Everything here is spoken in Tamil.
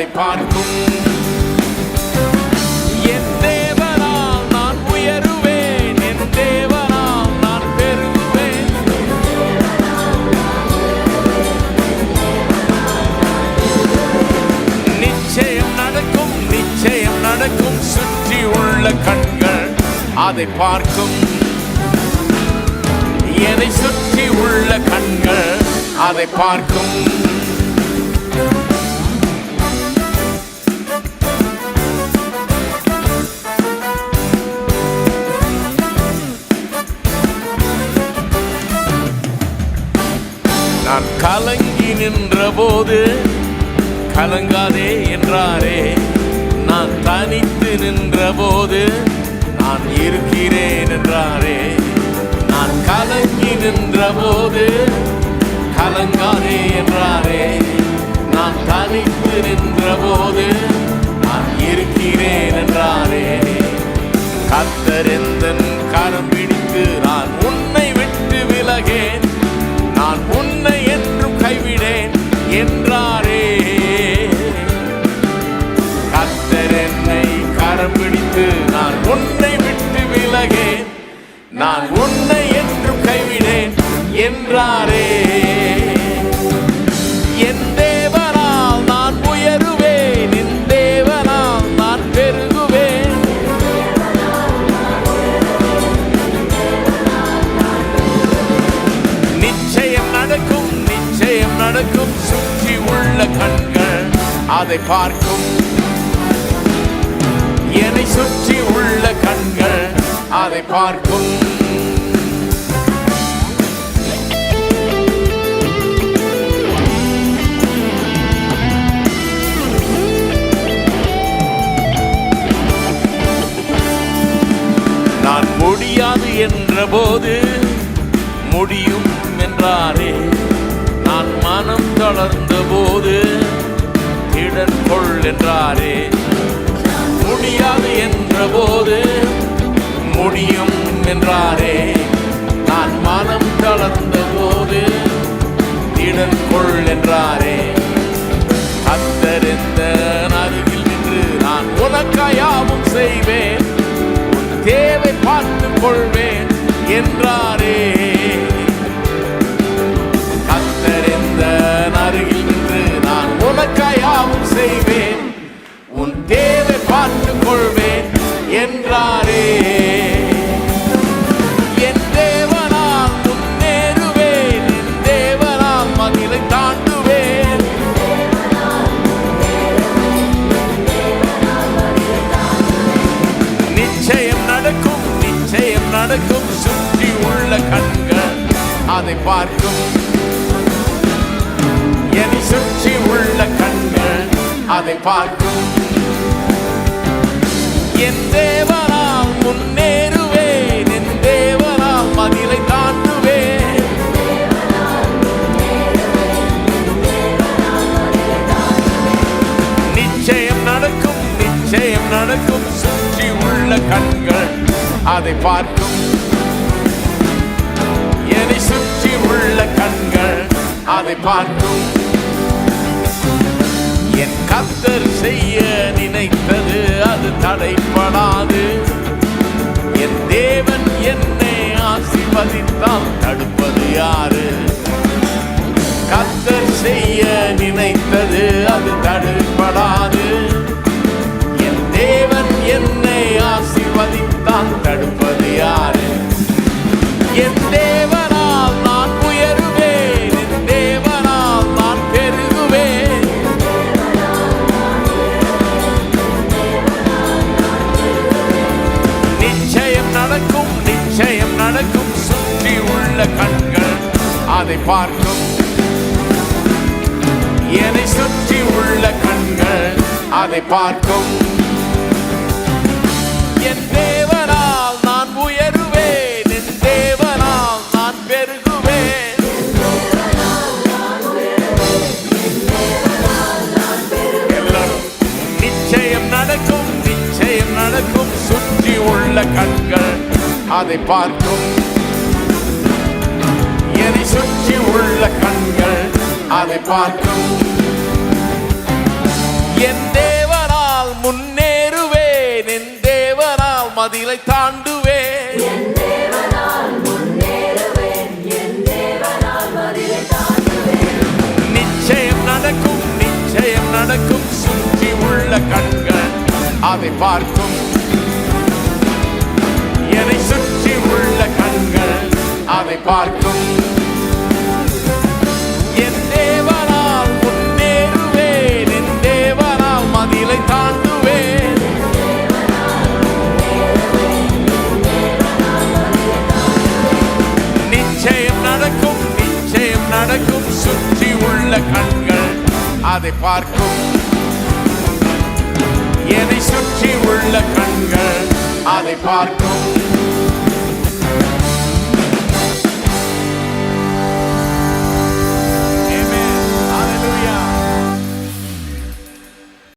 அதை பார்க்கும். என் தேவனால் நான் உயருவேன், என் தேவனால் நான் பெருகுவேன். நிச்சயம் நடக்கும், நிச்சயம் நடக்கும். சுற்றி உள்ள கண்கள் அதை பார்க்கும். என்னை சுற்றி உள்ள கண்கள் அதை பார்க்கும். நான் கலங்கி நின்ற போது கலங்காதே என்றாரே. நான் தனித்து நின்ற போது நான் இருக்கிறேன் என்றாரே. நான் கலங்கி நின்ற போது கலங்காதே என்றாரே. நான் தனித்து நின்ற போது நான் இருக்கிறேன் என்றாரே. கர்த்தர் எந்தன் கரம் பிடித்து நான் உன்னை விட்டு விலகேன், நான் உன்னை என்றும் கைவிடேன் என்றாரே. கர்த்தர் என்னை கரம் பிடித்து நான் உன்னை விட்டு விலகேன், நான் உன்னை என்றும் கைவிடேன் என்றாரே. என் தேவனால் நான் உயருவேன், என் தேவனால் நான் பெருகுவேன். நிச்சயம் நடக்கும், நிச்சயம் நடக்கும். சுற்றி உள்ள கண்கள் அதை பார்க்கும். என்னை சுற்றி உள்ள கண்கள் அதை பார்க்கும். நான் முடியாது என்ற போது முடியும் என்றாரே. நான் மனம் தளர்ந்த போது திடன் கொள் என்றாரே. முடியாது என்ற போது முடியும் என்றாரே. நான் மனம் தளர்ந்த போது திடன் கொள் என்றாரே. கர்த்தர் எந்த அருகில் நின்று நான் உனக்காயாவும் செய்வேன், தேவை பார்த்துக் கொள்வேன் என்றாரே. கர்த்தர் எந்த அருகில் நின்று நான் உனக்காயாவும் செய்வேன், உன் தேவை பார்த்துக் கொள்வேன் என்றாரே. என் தேவனால் முன்னேறுவேன், என் தேவனால் மதிலை தாண்டுவேன். நிச்சயம் நடக்கும், நிச்சயம் நடக்கும். சுற்றி உள்ள கண்கள் அதை பார்க்கும். என்னை சுற்றி உள்ள கண்கள் அதை பார்க்கும். என் தேவனால் முன்னேறுவேன், என் தேவனால் மதிலை தாண்டுவேன். நிச்சயம் நடக்கும், நிச்சயம் நடக்கும். சுற்றி உள்ள கண்கள் அதை பார்க்கும். என்னை சுற்றி உள்ள கண்கள் அதை பார்க்கும். என் கர்த்தர் செய்ய நினைத்தது அது தடைப்படாது. என் தேவன் என்னை ஆசீர்வதித்தால் தடுப்பது யாரு? கர்த்தர் செய்ய நினைத்தது அது தடைப்படாது. என் தேவன் என்னை ஆசீர்வதித்தால் தடுப்பது யாரு? என் தேவனால் நான் உயருவேன், என் தேவனால் நான் பெருகுவேன். நிச்சயம் நடக்கும், நிச்சயம் நடக்கும். சுற்றி உள்ள கண்கள் அதை பார்க்கும். என்னை சுற்றி உள்ள கண்கள் அதை பார்க்கும். என் தேவனால் நான் உயருவேன், என் தேவனால் நான் பெருகுவேன். நிச்சயம் நடக்கும், நிச்சயம் நடக்கும். சுற்றி உள்ள கண்கள் அதை பார்க்கும். என்னை சுற்றி உள்ள கண்கள் அதை பார்க்கும். என் மதிலை தாண்டுவேன். என் தேவனால் முன்னேறுவேன். என் தேவனால் மதிலை தாண்டுவேன். நிச்சயம் நடக்கும், நிச்சயம் நடக்கும். சுற்றி உள்ள கண்கள் அதை பார்க்கும். என்னை சுற்றி உள்ள கண்கள் அதை பார்க்கும். என் தேவனால் முன்னேறுவேன். என் தேவனால் மதிலை தாண்டுவேன். நிச்சயம் நடக்கும், நிச்சயம் நடக்கும். சுற்றி உள்ள கண்கள் அதை பார்க்கும். என்னை சுற்றி உள்ள கண்கள் அதை பார்க்கும்.